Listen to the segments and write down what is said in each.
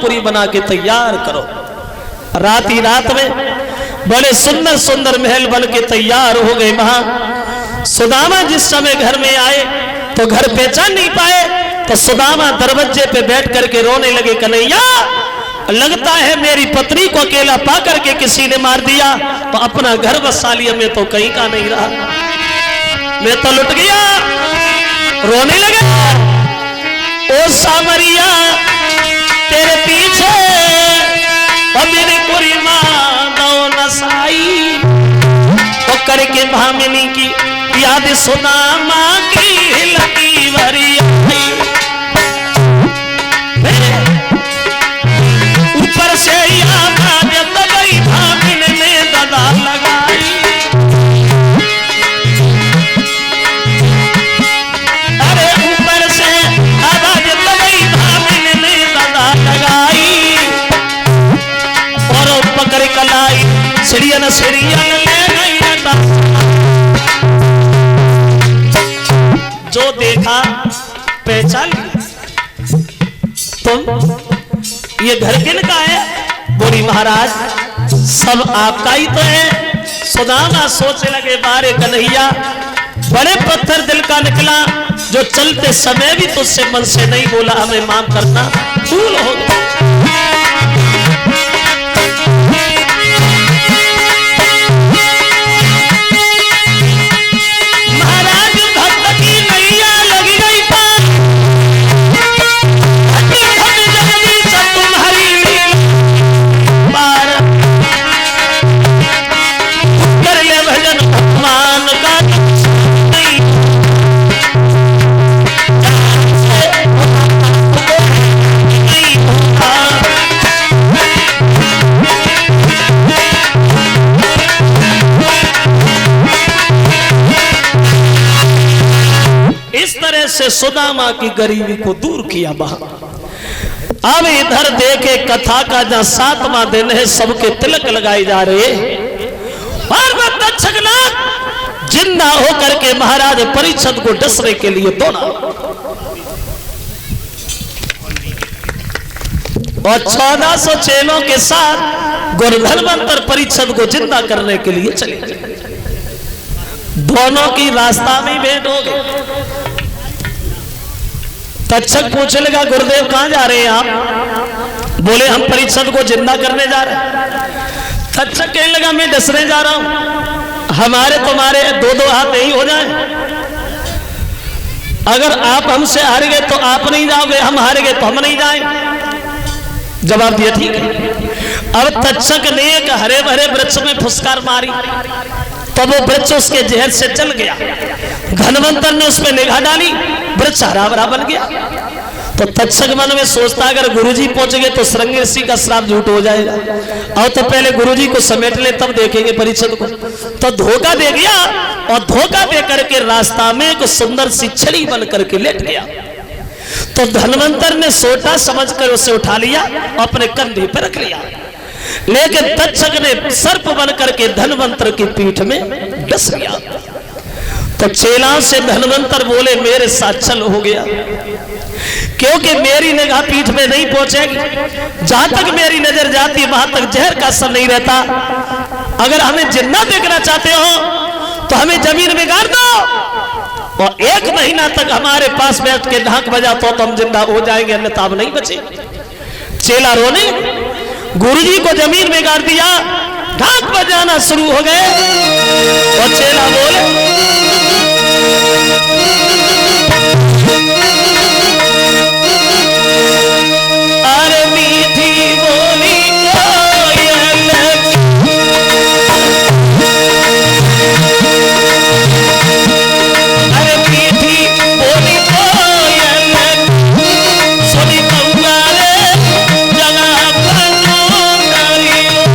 पूरी बना के तैयार करो। रात ही रात में बड़े सुंदर सुंदर महल बन के तैयार हो गए। वहां सुदामा जिस समय घर में आए तो घर पहचान नहीं पाए, तो सुदामा दरवाजे पे बैठ करके रोने लगे, कन्हैया लगता है मेरी पत्नी को अकेला पा करके किसी ने मार दिया, तो अपना घर बसा लिया, मैं तो कहीं का नहीं रहा, मैं तो लुट गया। रोने लगे, ओ सामरिया तेरे पीछे मेरी पूरी माँ नसाई, तो करके भामिनी की याद सुना माँ की लगी भरी ऊपर से याद गई भामिन ने ददा लगाई। अरे ऊपर से आवाज गई भामिन ने ददा लगाई, और पकड़ कलाई सीढ़ियन सीढ़ियन ले गई। जो देखा पहचान लिया, तुम ये घर किनका है? बोली महाराज सब आपका ही तो है। सुदामा सोचने लगे, बारे कन्हैया बड़े पत्थर दिल का निकला, जो चलते समय भी तुझसे मन से नहीं बोला हमें माफ करना, भूल हो गया। से सुदामा की गरीबी को दूर किया बाहर। अब इधर देखे कथा का जहां 7वां दिन है, सबके तिलक लगाए जा रहे, और तक्षक जिंदा होकर के महाराज परीक्षित को डसने के लिए दौड़ा, और 1400 चेलों के साथ गुरुधर्मंतर परीक्षित को जिंदा करने के लिए चले गए। दोनों की रास्ता में भेंट हो गई। तक्षक पूछने लगा, गुरुदेव कहां जा रहे हैं आप? बोले हम परीक्षित को जिंदा करने जा रहे हैं। तक्षक कहने लगा, मैं डसने जा रहा हूं, हमारे तुम्हारे 2-2 हाथ नहीं हो जाए, अगर आप हमसे हार गए तो आप नहीं जाओगे, हम हार गए तो हम नहीं जाए। जवाब दिया ठीक है। अब तक्षक ने एक हरे भरे वृक्ष में फुसकार मारी, तो वो वृक्ष उसके जहर से जल गया। धनवंतर ने उसमें निगाह डाली, वृक्ष हरा भरा बन गया। तो तक्षक मन में सोचता, अगर गुरुजी पहुंच गए तो श्रृंगी ऋषि का श्राप झूठ हो जाएगा, और तो पहले गुरुजी को समेट ले तब देखेंगे परीक्षित को। तो धोखा दे गया, और धोखा दे करके रास्ता में एक सुंदर सी छड़ी बन करके लेट गया। तो धनवंतर ने सोटा समझकर उसे उठा लिया, अपने कंधे पर रख लिया, लेकिन तक्षक ने सर्प बन करके धनवंतर की पीठ में डस गया। तो चेलाओं से धनवंतर बोले, मेरे साथ छल हो गया, क्योंकि मेरी निगाह पीठ में नहीं पहुंचेगी, जहां तक मेरी नजर जाती है वहां तक जहर का असर नहीं रहता। अगर हमें जिंदा देखना चाहते हो तो हमें जमीन में गाड़ दो, और 1 महीना तक हमारे पास बैठ के ढाक बजा तो हम जिंदा हो जाएंगे, अन्यथा हम नहीं बचे। चेला रोने, गुरुजी को जमीन में गाड़ दिया, ढाक बजाना शुरू हो गए, और चेला बोले, अरे मीठी बोली कोयल, अरे मीठी बोली कोयल, सुनी कौआ रे जगह बनोरी में।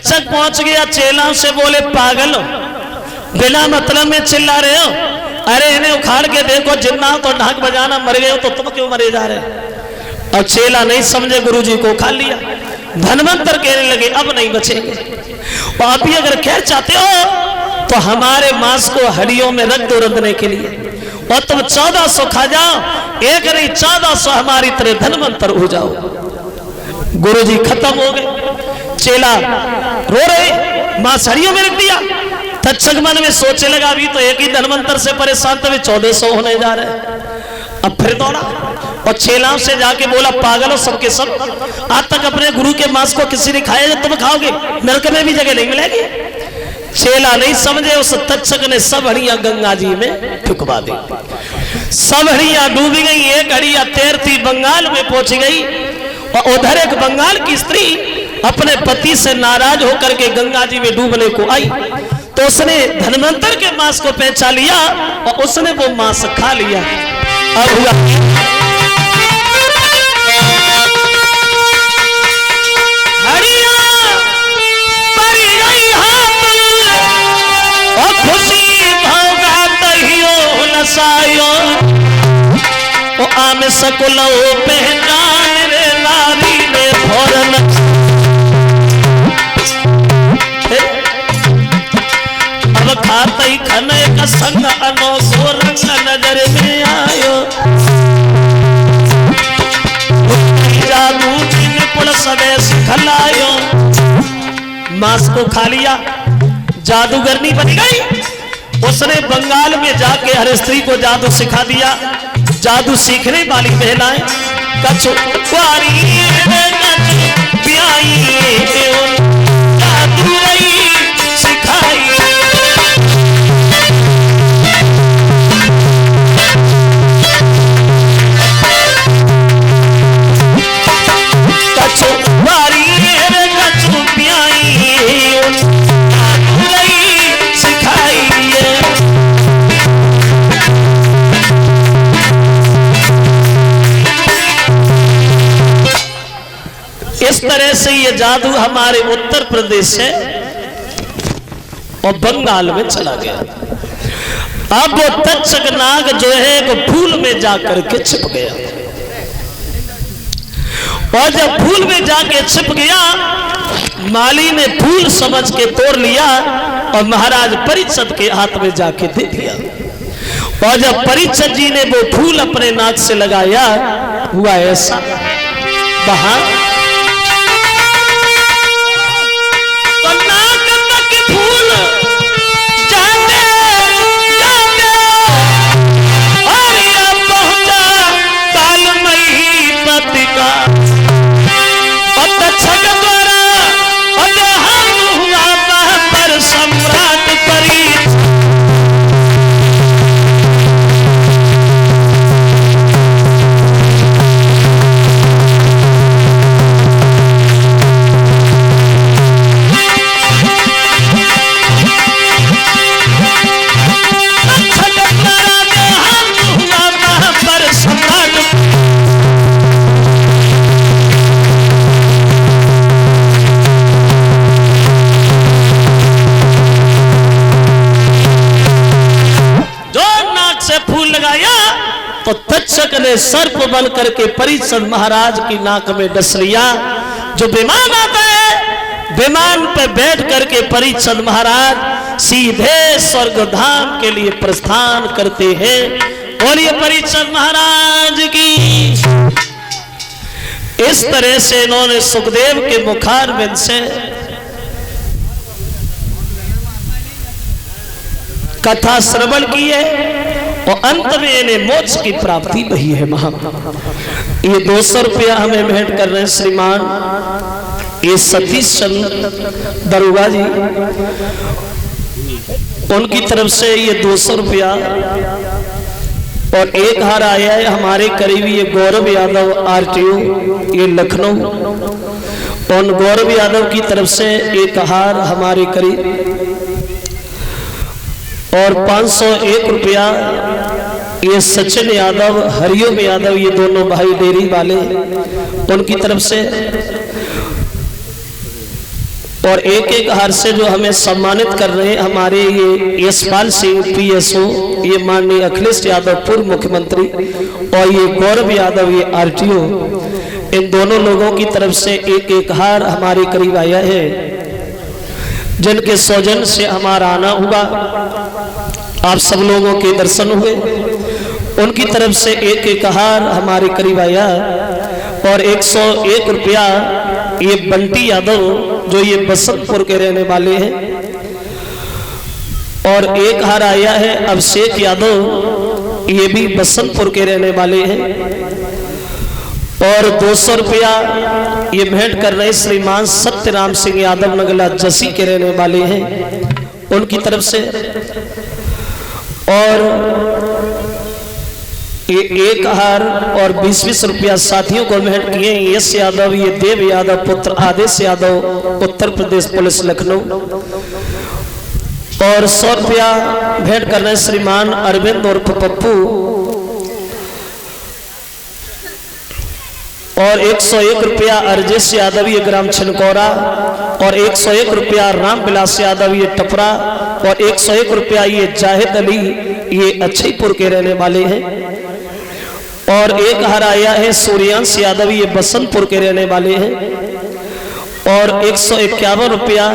तक्षक पहुंच गया, चेला से बोले पागल हो, बिना मतलब में चिल्ला रहे हो, अरे इन्हें उखाड़ के देखो, जिन्ना तो ढाक बजाना, मर गए हो तो तुम क्यों मरे जा रहे हो। अब चेला नहीं समझे, गुरुजी को उखाड़ लिया। धनवंतर कहने लगे अब नहीं बचेंगे, और आप भी अगर खैर चाहते हो तो हमारे मांस को हड्डियों में रख दो रंधने के लिए, और तुम 1400 खा जाओ, एक नहीं 1400 हमारी तरह धनवंतर हो जाओ। गुरुजी खत्म हो गए, चेला रो रहे, मांस हड्डियों में रख दिया। तक्षक मन में सोचने लगा अभी तो एक ही धनवंतर से परेशान थे, 1400 होने जा रहे हैं। अब फिर दौड़ा और चेलाओं से जाके बोला पागल हो सबके सब, आज तक अपने गुरु के मांस को किसी ने खाया, जब तुम खाओगे नरक में भी जगह नहीं मिलेगी। चेला नहीं समझे, उस तक्षक ने सब हड़ियां गंगा जी में फुकवा दी, सब हड़ियां डूब गई। एक हड़िया तैरती बंगाल में पहुंच गई, और उधर एक बंगाल की स्त्री अपने पति से नाराज होकर के गंगा जी में डूबने को आई, तो उसने धनवंतर के मांस को पहचान लिया और उसने वो मांस खा लिया। अब हुआ हड़िया परी गई हाथ और खुशी भोगा तहियो नसायो, ओ आम सकुलो पहचान रे नारी ने फौरन। खाता ही खाने का संग अनोखो रंग नजर में आयो, जादू निपुण सबे सिखलायो। मांस को खा लिया, जादूगरनी बन गई। उसने बंगाल में जाके हर स्त्री को जादू सिखा दिया। जादू सीखने वाली महिलाएं कछु कुआरी ब्याई जादू सिखाई। इस तरह से ये जादू हमारे उत्तर प्रदेश से और बंगाल में चला गया। अब वो तक्षक नाग जो है वो फूल में जाकर के छिप गया, और जब फूल में जाके छिप गया, माली ने फूल समझ के तोड़ लिया और महाराज परीक्षित के हाथ में जाके दे दिया। और जब परीक्षित जी ने वो फूल अपने नाक से लगाया, हुआ ऐसा वहां तो तक्षक ने सर्प बन करके परीक्षित महाराज की नाक में डस लिया। जो विमान आता है, विमान पे बैठ करके परीक्षित महाराज सीधे स्वर्ग धाम के लिए प्रस्थान करते हैं। बोलिए परीक्षित महाराज की। इस तरह से इन्होंने सुखदेव के मुखारविंद से कथा श्रवण की है, और अंत में इन्हें मोक्ष की प्राप्ति वही है। महा ये 200 रुपया हमें भेंट कर रहे हैं श्रीमान ये सतीश चंद्र दरोगा जी, उनकी तरफ से ये 200 रुपया। और एक हार आया है हमारे करीबी ये गौरव यादव RTO ये लखनऊ, और गौरव यादव की तरफ से एक हार हमारे करीब, और 501 रुपया ये सचिन यादव हरिओम यादव ये दोनों भाई डेयरी वाले उनकी तरफ से, और एक एक हार से जो हमें सम्मानित कर रहे हैं हमारे ये यशपाल सिंह PSO, ये माननीय अखिलेश यादव पूर्व मुख्यमंत्री, और ये गौरव यादव ये RTO, इन दोनों लोगों की तरफ से एक एक हार हमारे करीब आया है, जिनके सौजन्य से हमारा आना हुआ, आप सब लोगों के दर्शन हुए, उनकी तरफ से एक एक हार हमारे करीब आया। और 101 रुपया ये बंटी यादव जो ये बसंतपुर के रहने वाले हैं, और एक हार आया है अभिषेक यादव, ये भी बसंतपुर के रहने वाले हैं, और 200 रुपया ये भेंट कर रहे श्रीमान सत्यराम सिंह यादव नगला जसी के रहने वाले हैं, उनकी तरफ से। और ये एक हार और 20-20 रुपया साथियों को भेंट किए यश यादव, ये देव यादव पुत्र आदेश यादव, उत्तर प्रदेश पुलिस लखनऊ, और 100 रुपया भेंट कर रहे श्रीमान अरविंद और पप्पू, और 101 रुपया अर्जेश यादव ये ग्राम छनकौरा, और 101 रुपया रामविलास यादव ये टपरा, और 101 रुपया ये जाहिद अली ये अच्छईपुर के रहने वाले हैं, और एक हार आया है सूर्यांश यादव ये बसंतपुर के रहने वाले हैं, और 151 रुपया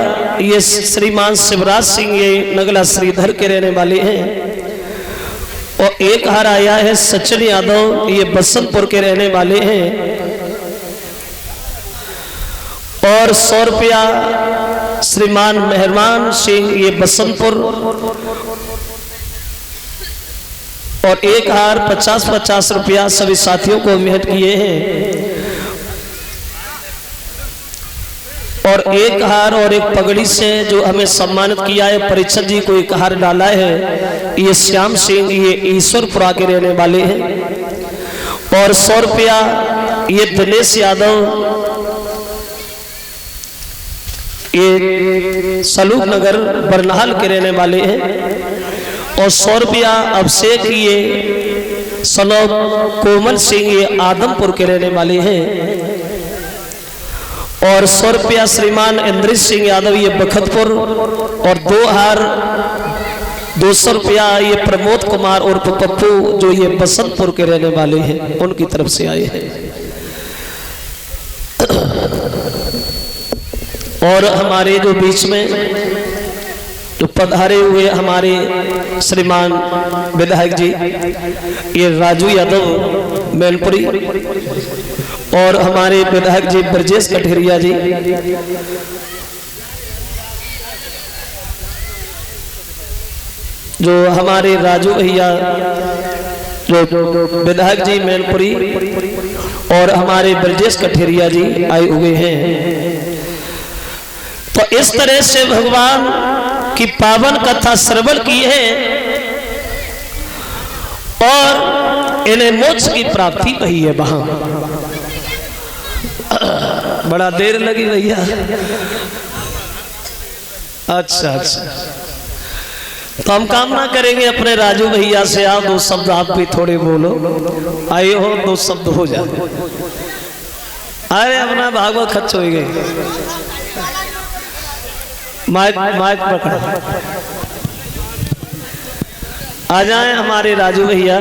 ये श्रीमान शिवराज सिंह ये नगला श्रीधर के रहने वाले हैं, और एक हार आया है सचिन यादव ये बसंतपुर के रहने वाले हैं, और 100 रुपया श्रीमान मेहरबान सिंह ये बसंतपुर, और एक हार 50-50 रुपया सभी साथियों को भेंट किए हैं, और एक हार और एक पगड़ी से जो हमें सम्मानित किया है परीक्षक जी को एक हार डाला है ये श्याम सिंह ये ईश्वरपुरा के रहने वाले हैं, और 100 रुपया ये दिनेश यादव ये सलूक नगर बरनाल के रहने वाले हैं, और 100 रुपया अभिषेक ये सनौ कोमल सिंह ये आदमपुर के रहने वाले हैं, और 100 रुपया श्रीमान इंद्रित सिंह यादव ये बखतपुर, और 2 हार 200 रुपया ये प्रमोद कुमार और पप्पू जो ये बसंतपुर के रहने वाले हैं, उनकी तरफ से आए हैं। और हमारे जो बीच में जो पधारे हुए हमारे श्रीमान विधायक जी ये राजू यादव मैनपुरी, और हमारे विधायक जी ब्रजेश कठेरिया जी, जो हमारे राजू भैया जो विधायक जी मैनपुरी, और हमारे ब्रजेश कठेरिया जी आए हुए हैं। तो इस तरह से भगवान की पावन कथा श्रवण की है, और इन्हें मोक्ष की प्राप्ति कही है। वहां बड़ा देर लगी भैया। अच्छा, तो हम कामना करेंगे अपने राजू भैया से, आप 2 शब्द आप भी थोड़े बोलो, आए हो 2 शब्द हो जाए। अरे अपना भागवत खच्च हो गई, माइक पकड़ो, आ जाए हमारे राजू भैया।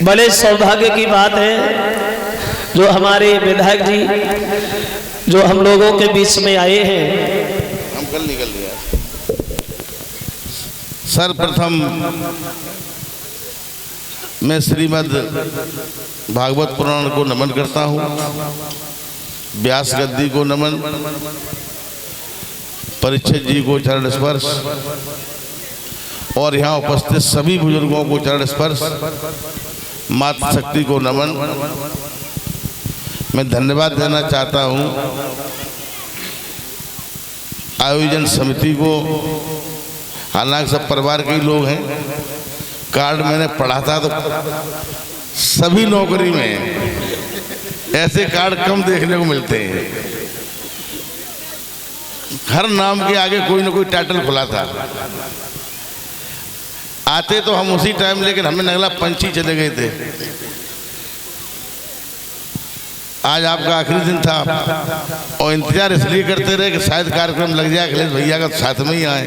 बड़े सौभाग्य की बात है जो हमारे विधायक जी जो हम लोगों के बीच में आए हैं। हम कल निकल गया। सर्वप्रथम मैं श्रीमद् भागवत पुराण को नमन करता हूँ, व्यास गद्दी को नमन, परीक्षित जी को चरण स्पर्श, और यहाँ उपस्थित सभी बुजुर्गों को चरण स्पर्श, मातृशक्ति को नमन। मैं धन्यवाद देना चाहता हूँ आयोजन समिति को, हालांकि सब परिवार के ही लोग हैं। कार्ड मैंने पढ़ा था तो सभी नौकरी में ऐसे कार्ड कम देखने को मिलते हैं। हर नाम के आगे कोई ना कोई टाइटल खुला था। आते तो हम उसी टाइम, लेकिन हमें नगला पंछी चले गए थे। आज आपका आखिरी दिन था और इंतजार इसलिए करते रहे कि शायद कार्यक्रम लग जाए, अखिलेश भैया का साथ में ही आए।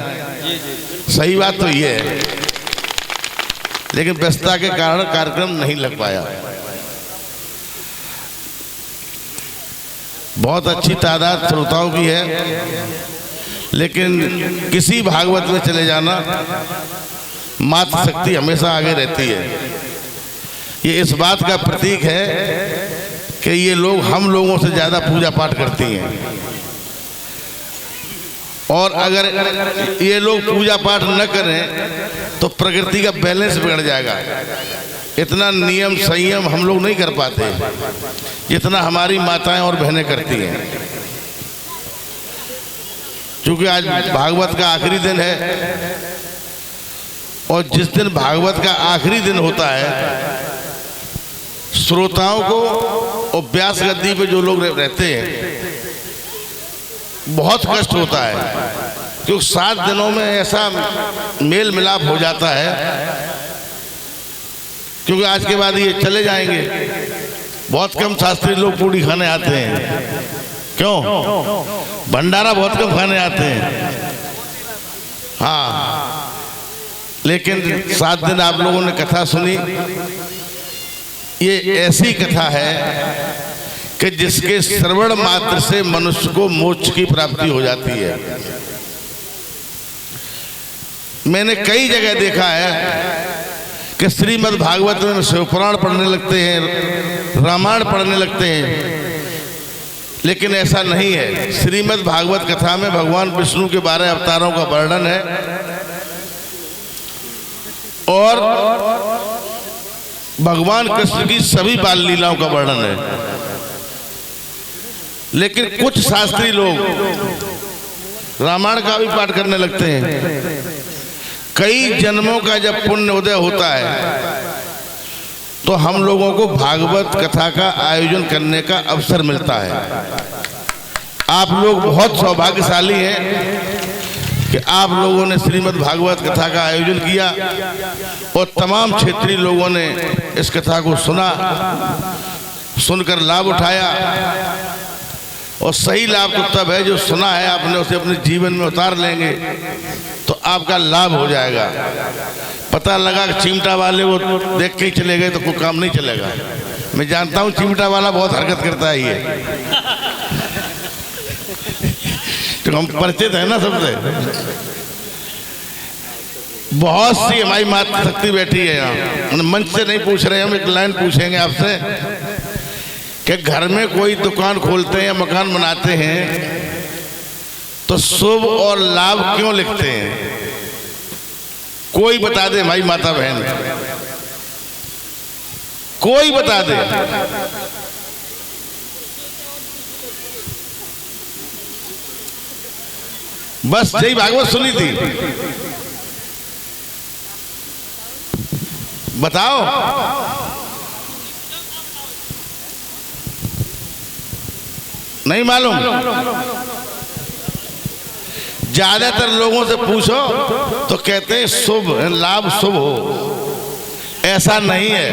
सही बात तो ये है, लेकिन व्यस्तता के कारण कार्यक्रम नहीं लग पाया। बहुत अच्छी तादाद श्रोताओं की है, लेकिन किसी भागवत में चले जाना मातृ शक्ति हमेशा आगे रहती है। ये इस बात का प्रतीक है कि ये लोग हम लोगों से ज़्यादा पूजा पाठ करती हैं, और अगर ये लोग पूजा पाठ न करें तो प्रकृति का बैलेंस बिगड़ जाएगा। इतना नियम संयम हम लोग नहीं कर पाते जितना हमारी माताएं और बहनें करती हैं। क्योंकि आज भागवत का आखिरी दिन है, और जिस दिन भागवत का आखिरी दिन होता है, श्रोताओं को और व्यास गद्दी पे जो लोग रहते हैं बहुत कष्ट होता है, क्योंकि 7 दिनों में ऐसा मेल मिलाप हो जाता है। क्योंकि आज के बाद ये चले जाएंगे, बहुत कम शास्त्री लोग पूड़ी खाने आते हैं। क्यों? भंडारा बहुत कम खाने आते हैं। हाँ, लेकिन 7 दिन आप लोगों ने कथा सुनी। ये ऐसी कथा है कि जिसके श्रवण मात्र से मनुष्य को मोक्ष की प्राप्ति हो जाती है। मैंने कई जगह देखा है कि श्रीमद् भागवत में शिवपुराण पढ़ने लगते हैं, रामायण पढ़ने लगते हैं, लेकिन ऐसा नहीं है। श्रीमद् भागवत कथा में भगवान विष्णु के 12 अवतारों का वर्णन है, और भगवान कृष्ण की सभी बाल लीलाओं का वर्णन है। लेकिन कुछ शास्त्री लोग रामायण का भी पाठ करने लगते हैं। कई जन्मों का जब पुण्य उदय होता है तो हम लोगों को भागवत कथा का आयोजन करने का अवसर मिलता है। आप लोग बहुत सौभाग्यशाली हैं कि आप लोगों ने श्रीमद् भागवत कथा का आयोजन किया, और तमाम क्षेत्रीय लोगों ने इस कथा को सुना, सुनकर लाभ उठाया। और सही लाभ तो तब है जो सुना है आपने उसे अपने जीवन में उतार लेंगे तो आपका लाभ हो जाएगा। पता लगा कि चिमटा वाले वो देख के ही चले गए तो कोई काम नहीं चलेगा। मैं जानता हूँ चिमटा वाला बहुत हरकत करता है ये, तो हम परिचित है ना सबसे। बहुत सी हमारी मातृ शक्ति बैठी है यहाँ, मंच से नहीं पूछ रहे हम, एक लाइन पूछेंगे आपसे कि घर में कोई दुकान खोलते हैं या मकान बनाते हैं तो शुभ और लाभ क्यों लिखते हैं? कोई बता दे भाई, माता बहन, कोई बता दे। बस यही भागवत सुनी थी, बताओ। नहीं मालूम? ज्यादातर लोगों से पूछो तो कहते हैं शुभ लाभ शुभ हो। ऐसा नहीं है।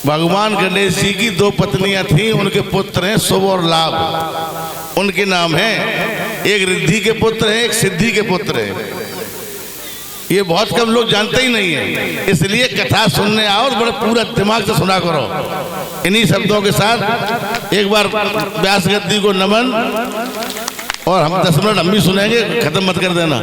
भगवान गणेश जी की 2 पत्नियां थीं, उनके पुत्र हैं शुभ और लाभ। उनके नाम हैं, एक रिद्धि के पुत्र हैं, एक सिद्धि के पुत्र हैं। ये बहुत कम लोग जानते ही नहीं है, इसलिए कथा सुनने आओ तो बड़े पूरा दिमाग से सुना करो। इन्हीं शब्दों के साथ एक बार व्यास गद्दी को नमन, और हम 10 मिनट हम भी सुनेंगे, खत्म मत कर देना।